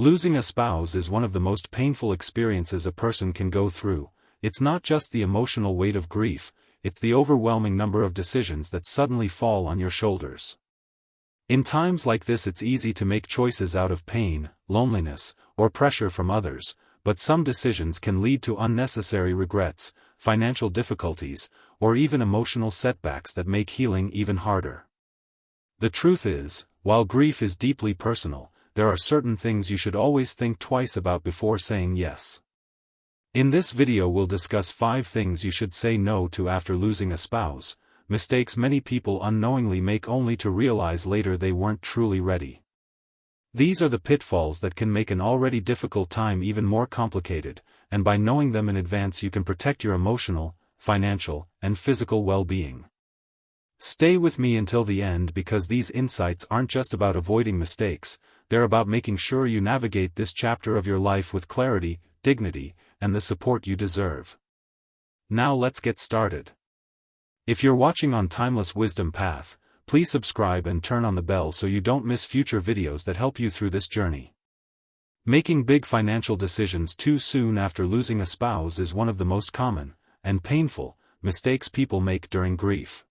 Losing a spouse is one of the most painful experiences a person can go through. It's not just the emotional weight of grief, it's the overwhelming number of decisions that suddenly fall on your shoulders. In times like this, it's easy to make choices out of pain, loneliness, or pressure from others, but some decisions can lead to unnecessary regrets, financial difficulties, or even emotional setbacks that make healing even harder. The truth is, while grief is deeply personal, there are certain things you should always think twice about before saying yes. In this video we'll discuss 5 things you should say no to after losing a spouse, mistakes many people unknowingly make only to realize later they weren't truly ready. These are the pitfalls that can make an already difficult time even more complicated, and by knowing them in advance you can protect your emotional, financial, and physical well-being. Stay with me until the end because these insights aren't just about avoiding mistakes, they're about making sure you navigate this chapter of your life with clarity, dignity, and the support you deserve. Now let's get started. If you're watching on Timeless Wisdom Path, please subscribe and turn on the bell so you don't miss future videos that help you through this journey. Making big financial decisions too soon after losing a spouse is one of the most common, and painful, mistakes people make during grief.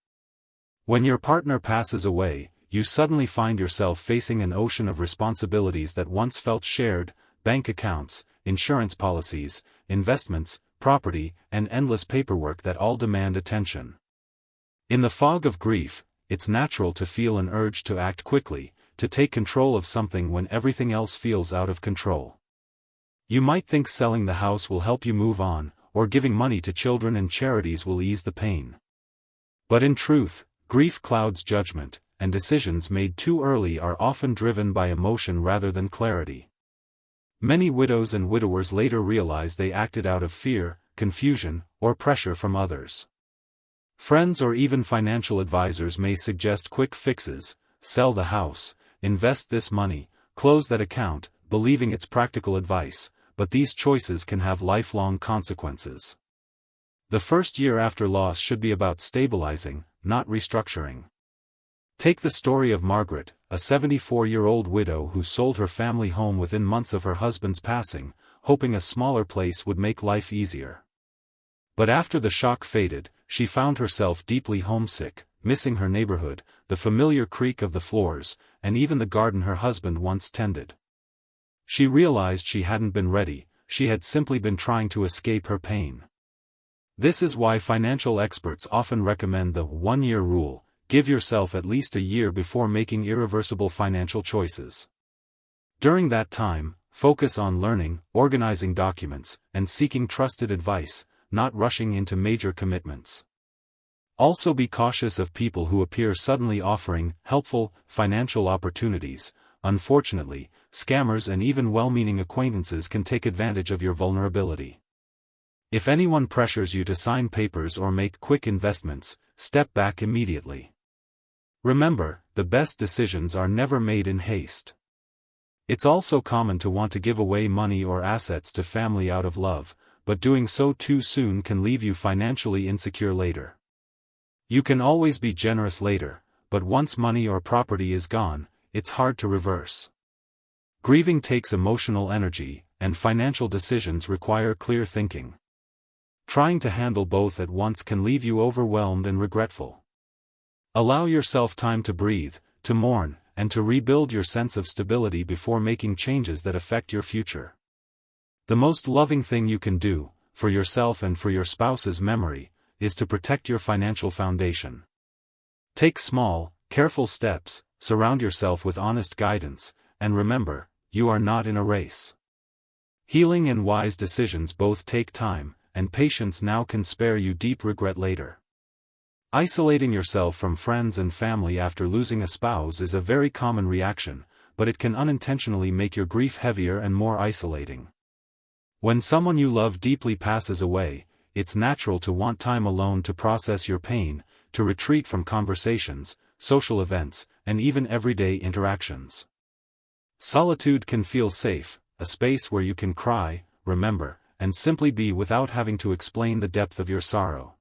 When your partner passes away, you suddenly find yourself facing an ocean of responsibilities that once felt shared: bank accounts, insurance policies, investments, property, and endless paperwork that all demand attention. In the fog of grief, it's natural to feel an urge to act quickly, to take control of something when everything else feels out of control. You might think selling the house will help you move on, or giving money to children and charities will ease the pain. But in truth, grief clouds judgment, and decisions made too early are often driven by emotion rather than clarity. Many widows and widowers later realize they acted out of fear, confusion, or pressure from others. Friends or even financial advisors may suggest quick fixes: sell the house, invest this money, close that account, believing it's practical advice, but these choices can have lifelong consequences. The first year after loss should be about stabilizing, not restructuring. Take the story of Margaret, a 74-year-old widow who sold her family home within months of her husband's passing, hoping a smaller place would make life easier. But after the shock faded, she found herself deeply homesick, missing her neighborhood, the familiar creak of the floors, and even the garden her husband once tended. She realized she hadn't been ready, she had simply been trying to escape her pain. This is why financial experts often recommend the 1-year rule: give yourself at least a year before making irreversible financial choices. During that time, focus on learning, organizing documents, and seeking trusted advice, not rushing into major commitments. Also be cautious of people who appear suddenly offering helpful financial opportunities. Unfortunately, scammers and even well-meaning acquaintances can take advantage of your vulnerability. If anyone pressures you to sign papers or make quick investments, step back immediately. Remember, the best decisions are never made in haste. It's also common to want to give away money or assets to family out of love, but doing so too soon can leave you financially insecure later. You can always be generous later, but once money or property is gone, it's hard to reverse. Grieving takes emotional energy, and financial decisions require clear thinking. Trying to handle both at once can leave you overwhelmed and regretful. Allow yourself time to breathe, to mourn, and to rebuild your sense of stability before making changes that affect your future. The most loving thing you can do, for yourself and for your spouse's memory, is to protect your financial foundation. Take small, careful steps, surround yourself with honest guidance, and remember, you are not in a race. Healing and wise decisions both take time, and patience now can spare you deep regret later. Isolating yourself from friends and family after losing a spouse is a very common reaction, but it can unintentionally make your grief heavier and more isolating. When someone you love deeply passes away, it's natural to want time alone to process your pain, to retreat from conversations, social events, and even everyday interactions. Solitude can feel safe, a space where you can cry, remember, and simply be without having to explain the depth of your sorrow.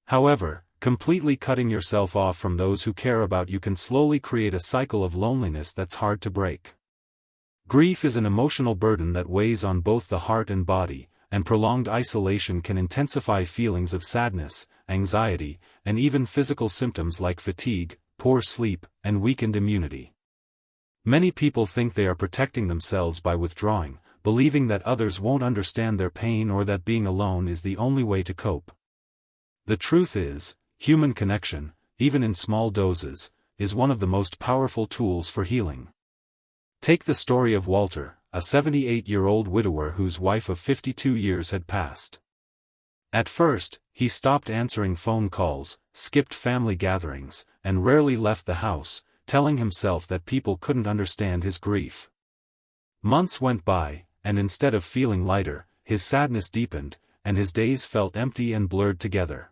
However, completely cutting yourself off from those who care about you can slowly create a cycle of loneliness that's hard to break. Grief is an emotional burden that weighs on both the heart and body, and prolonged isolation can intensify feelings of sadness, anxiety, and even physical symptoms like fatigue, poor sleep, and weakened immunity. Many people think they are protecting themselves by withdrawing, believing that others won't understand their pain or that being alone is the only way to cope. The truth is, human connection, even in small doses, is one of the most powerful tools for healing. Take the story of Walter, a 78-year-old widower whose wife of 52 years had passed. At first, he stopped answering phone calls, skipped family gatherings, and rarely left the house, telling himself that people couldn't understand his grief. Months went by, and instead of feeling lighter, his sadness deepened, and his days felt empty and blurred together.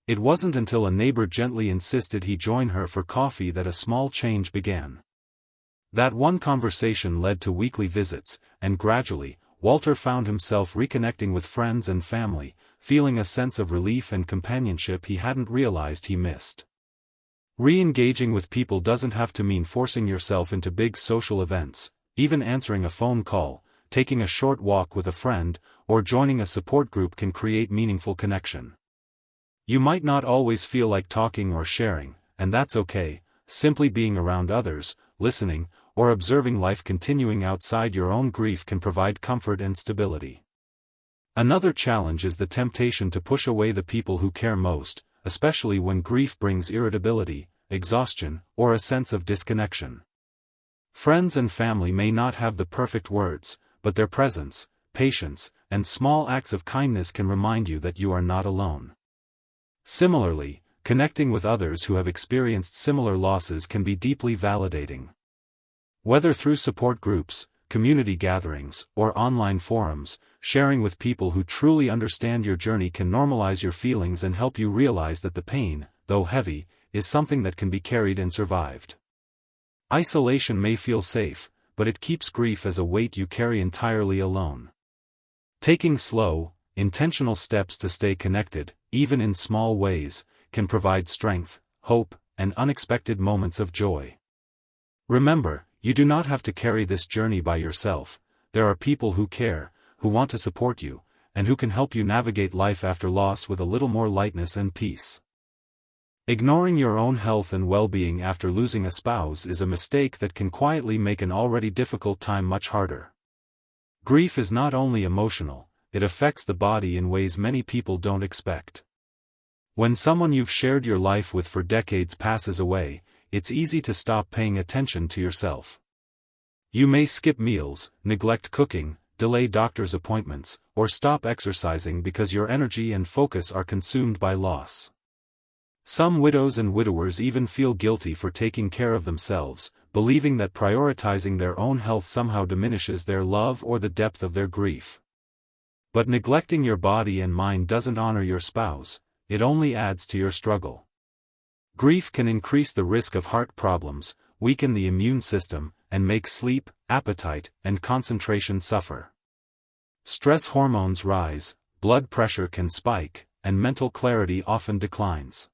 It wasn't until a neighbor gently insisted he join her for coffee that a small change began. That one conversation led to weekly visits, and gradually, Walter found himself reconnecting with friends and family, feeling a sense of relief and companionship he hadn't realized he missed. Re-engaging with people doesn't have to mean forcing yourself into big social events. Even answering a phone call, taking a short walk with a friend, or joining a support group can create meaningful connection. You might not always feel like talking or sharing, and that's okay. Simply being around others, listening, or observing life continuing outside your own grief can provide comfort and stability. Another challenge is the temptation to push away the people who care most, especially when grief brings irritability, exhaustion, or a sense of disconnection. Friends and family may not have the perfect words, but their presence, patience, and small acts of kindness can remind you that you are not alone. Similarly, connecting with others who have experienced similar losses can be deeply validating. Whether through support groups, community gatherings, or online forums, sharing with people who truly understand your journey can normalize your feelings and help you realize that the pain, though heavy, is something that can be carried and survived. Isolation may feel safe, but it keeps grief as a weight you carry entirely alone. Taking slow, intentional steps to stay connected, even in small ways, can provide strength, hope, and unexpected moments of joy. Remember, you do not have to carry this journey by yourself. There are people who care, who want to support you, and who can help you navigate life after loss with a little more lightness and peace. Ignoring your own health and well-being after losing a spouse is a mistake that can quietly make an already difficult time much harder. Grief is not only emotional, it affects the body in ways many people don't expect. When someone you've shared your life with for decades passes away, it's easy to stop paying attention to yourself. You may skip meals, neglect cooking, delay doctor's appointments, or stop exercising because your energy and focus are consumed by loss. Some widows and widowers even feel guilty for taking care of themselves, believing that prioritizing their own health somehow diminishes their love or the depth of their grief. But neglecting your body and mind doesn't honor your spouse, it only adds to your struggle. Grief can increase the risk of heart problems, weaken the immune system, and make sleep, appetite, and concentration suffer. Stress hormones rise, blood pressure can spike, and mental clarity often declines.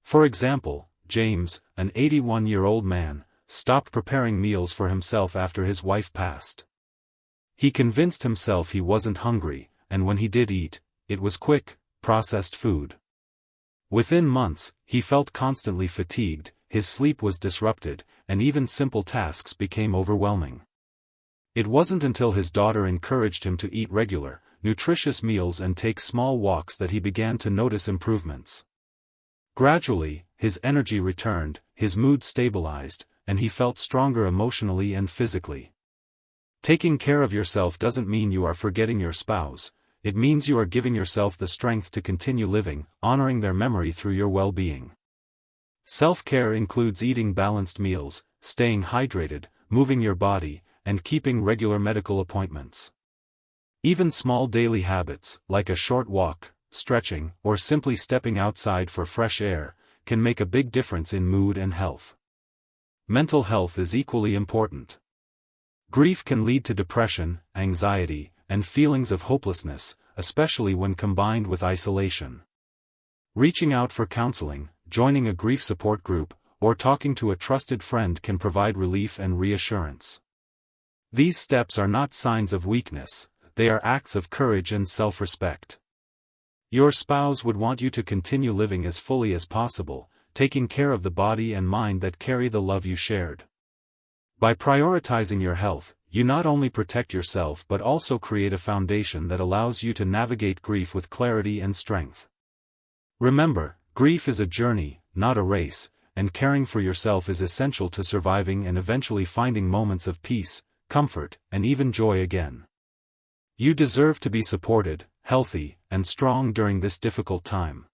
For example, James, an 81-year-old man, stopped preparing meals for himself after his wife passed. He convinced himself he wasn't hungry, and when he did eat, it was quick, processed food. Within months, he felt constantly fatigued, his sleep was disrupted, and even simple tasks became overwhelming. It wasn't until his daughter encouraged him to eat regular, nutritious meals and take small walks that he began to notice improvements. Gradually, his energy returned, his mood stabilized, and he felt stronger emotionally and physically. Taking care of yourself doesn't mean you are forgetting your spouse, it means you are giving yourself the strength to continue living, honoring their memory through your well-being. Self-care includes eating balanced meals, staying hydrated, moving your body, and keeping regular medical appointments. Even small daily habits, like a short walk, stretching, or simply stepping outside for fresh air, can make a big difference in mood and health. Mental health is equally important. Grief can lead to depression, anxiety, and feelings of hopelessness, especially when combined with isolation. Reaching out for counseling, joining a grief support group, or talking to a trusted friend can provide relief and reassurance. These steps are not signs of weakness, they are acts of courage and self-respect. Your spouse would want you to continue living as fully as possible, taking care of the body and mind that carry the love you shared. By prioritizing your health, you not only protect yourself but also create a foundation that allows you to navigate grief with clarity and strength. Remember, grief is a journey, not a race, and caring for yourself is essential to surviving and eventually finding moments of peace, comfort, and even joy again. You deserve to be supported, healthy, and strong during this difficult time.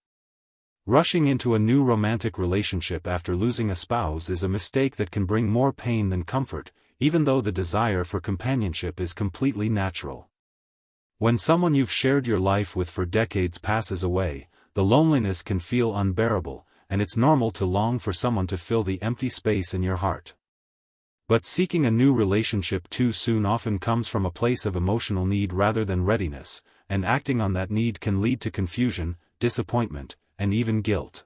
Rushing into a new romantic relationship after losing a spouse is a mistake that can bring more pain than comfort, even though the desire for companionship is completely natural. When someone you've shared your life with for decades passes away, the loneliness can feel unbearable, and it's normal to long for someone to fill the empty space in your heart. But seeking a new relationship too soon often comes from a place of emotional need rather than readiness, and acting on that need can lead to confusion, disappointment, and even guilt.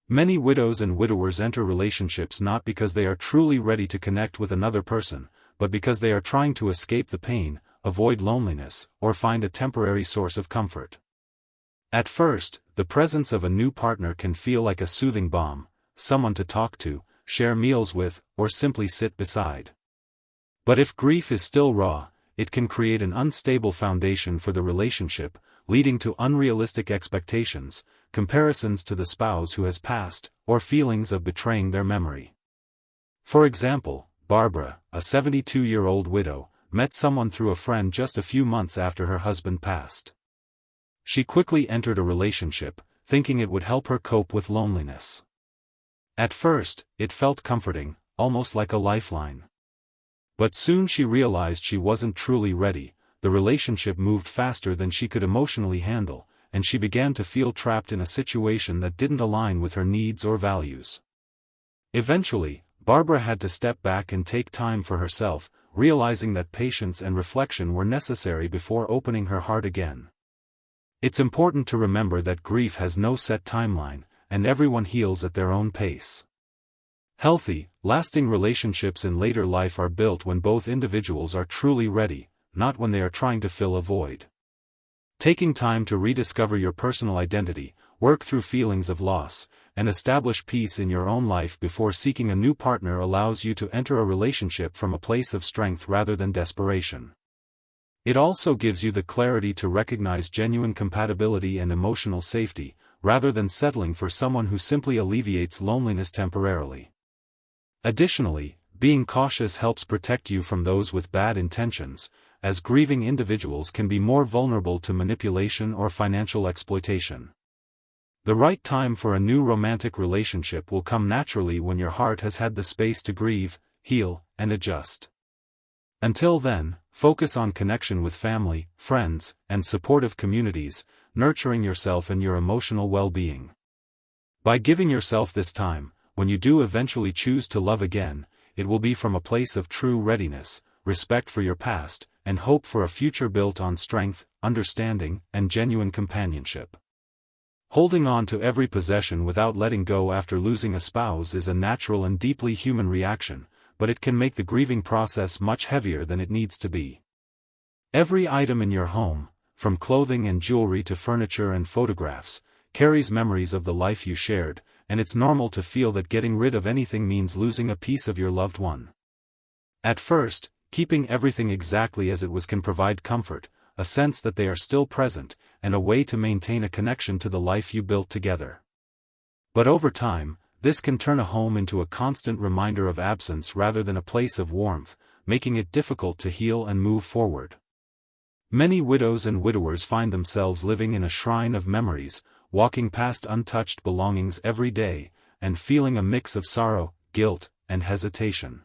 Many widows and widowers enter relationships not because they are truly ready to connect with another person, but because they are trying to escape the pain, avoid loneliness, or find a temporary source of comfort. At first, the presence of a new partner can feel like a soothing balm, someone to talk to, share meals with, or simply sit beside. But if grief is still raw, it can create an unstable foundation for the relationship, leading to unrealistic expectations, comparisons to the spouse who has passed, or feelings of betraying their memory. For example, Barbara, a 72-year-old widow, met someone through a friend just a few months after her husband passed. She quickly entered a relationship, thinking it would help her cope with loneliness. At first, it felt comforting, almost like a lifeline. But soon she realized she wasn't truly ready, the relationship moved faster than she could emotionally handle, and she began to feel trapped in a situation that didn't align with her needs or values. Eventually, Barbara had to step back and take time for herself, realizing that patience and reflection were necessary before opening her heart again. It's important to remember that grief has no set timeline, and everyone heals at their own pace. Healthy, lasting relationships in later life are built when both individuals are truly ready, not when they are trying to fill a void. Taking time to rediscover your personal identity, work through feelings of loss, and establish peace in your own life before seeking a new partner allows you to enter a relationship from a place of strength rather than desperation. It also gives you the clarity to recognize genuine compatibility and emotional safety, rather than settling for someone who simply alleviates loneliness temporarily. Additionally, being cautious helps protect you from those with bad intentions, as grieving individuals can be more vulnerable to manipulation or financial exploitation. The right time for a new romantic relationship will come naturally when your heart has had the space to grieve, heal, and adjust. Until then, focus on connection with family, friends, and supportive communities, nurturing yourself and your emotional well-being. By giving yourself this time, when you do eventually choose to love again, it will be from a place of true readiness, respect for your past, and hope for a future built on strength, understanding, and genuine companionship. Holding on to every possession without letting go after losing a spouse is a natural and deeply human reaction, but it can make the grieving process much heavier than it needs to be. Every item in your home, from clothing and jewelry to furniture and photographs, carries memories of the life you shared, and it's normal to feel that getting rid of anything means losing a piece of your loved one. At first, keeping everything exactly as it was can provide comfort, a sense that they are still present, and a way to maintain a connection to the life you built together. But over time, this can turn a home into a constant reminder of absence rather than a place of warmth, making it difficult to heal and move forward. Many widows and widowers find themselves living in a shrine of memories, walking past untouched belongings every day, and feeling a mix of sorrow, guilt, and hesitation.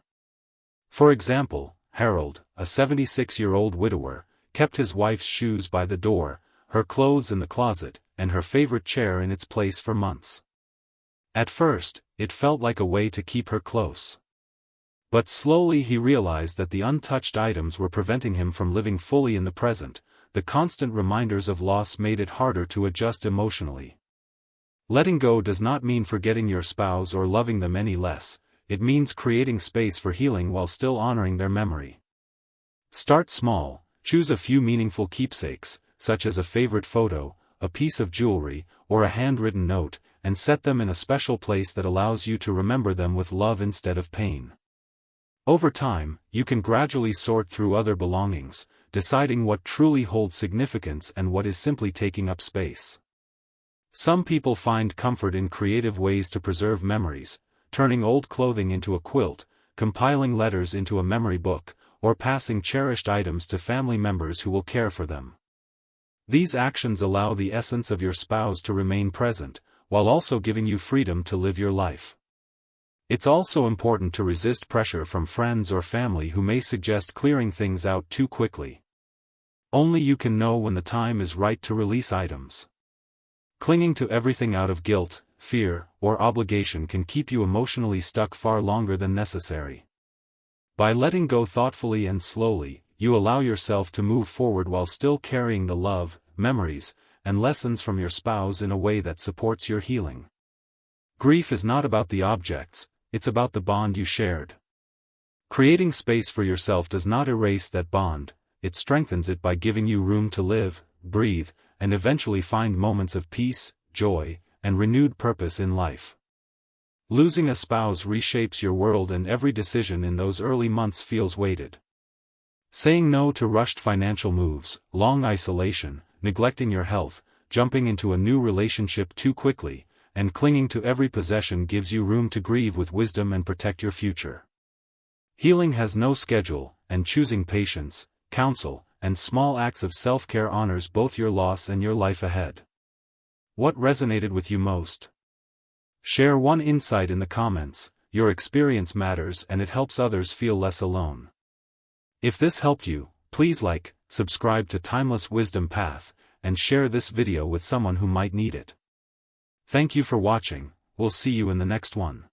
For example, Harold, a 76-year-old widower, kept his wife's shoes by the door, her clothes in the closet, and her favorite chair in its place for months. At first, it felt like a way to keep her close. But slowly he realized that the untouched items were preventing him from living fully in the present. The constant reminders of loss made it harder to adjust emotionally. Letting go does not mean forgetting your spouse or loving them any less, it means creating space for healing while still honoring their memory. Start small, choose a few meaningful keepsakes, such as a favorite photo, a piece of jewelry, or a handwritten note, and set them in a special place that allows you to remember them with love instead of pain. Over time, you can gradually sort through other belongings, deciding what truly holds significance and what is simply taking up space. Some people find comfort in creative ways to preserve memories, turning old clothing into a quilt, compiling letters into a memory book, or passing cherished items to family members who will care for them. These actions allow the essence of your spouse to remain present, while also giving you freedom to live your life. It's also important to resist pressure from friends or family who may suggest clearing things out too quickly. Only you can know when the time is right to release items. Clinging to everything out of guilt, fear, or obligation can keep you emotionally stuck far longer than necessary. By letting go thoughtfully and slowly, you allow yourself to move forward while still carrying the love, memories, and lessons from your spouse in a way that supports your healing. Grief is not about the objects, it's about the bond you shared. Creating space for yourself does not erase that bond, it strengthens it by giving you room to live, breathe, and eventually find moments of peace, joy, and renewed purpose in life. Losing a spouse reshapes your world, and every decision in those early months feels weighted. Saying no to rushed financial moves, long isolation, neglecting your health, jumping into a new relationship too quickly, and clinging to every possession gives you room to grieve with wisdom and protect your future. Healing has no schedule, and choosing patience, counsel, and small acts of self-care honors both your loss and your life ahead. What resonated with you most? Share one insight in the comments. Your experience matters and it helps others feel less alone. If this helped you, please like, subscribe to Timeless Wisdom Path, and share this video with someone who might need it. Thank you for watching, we'll see you in the next one.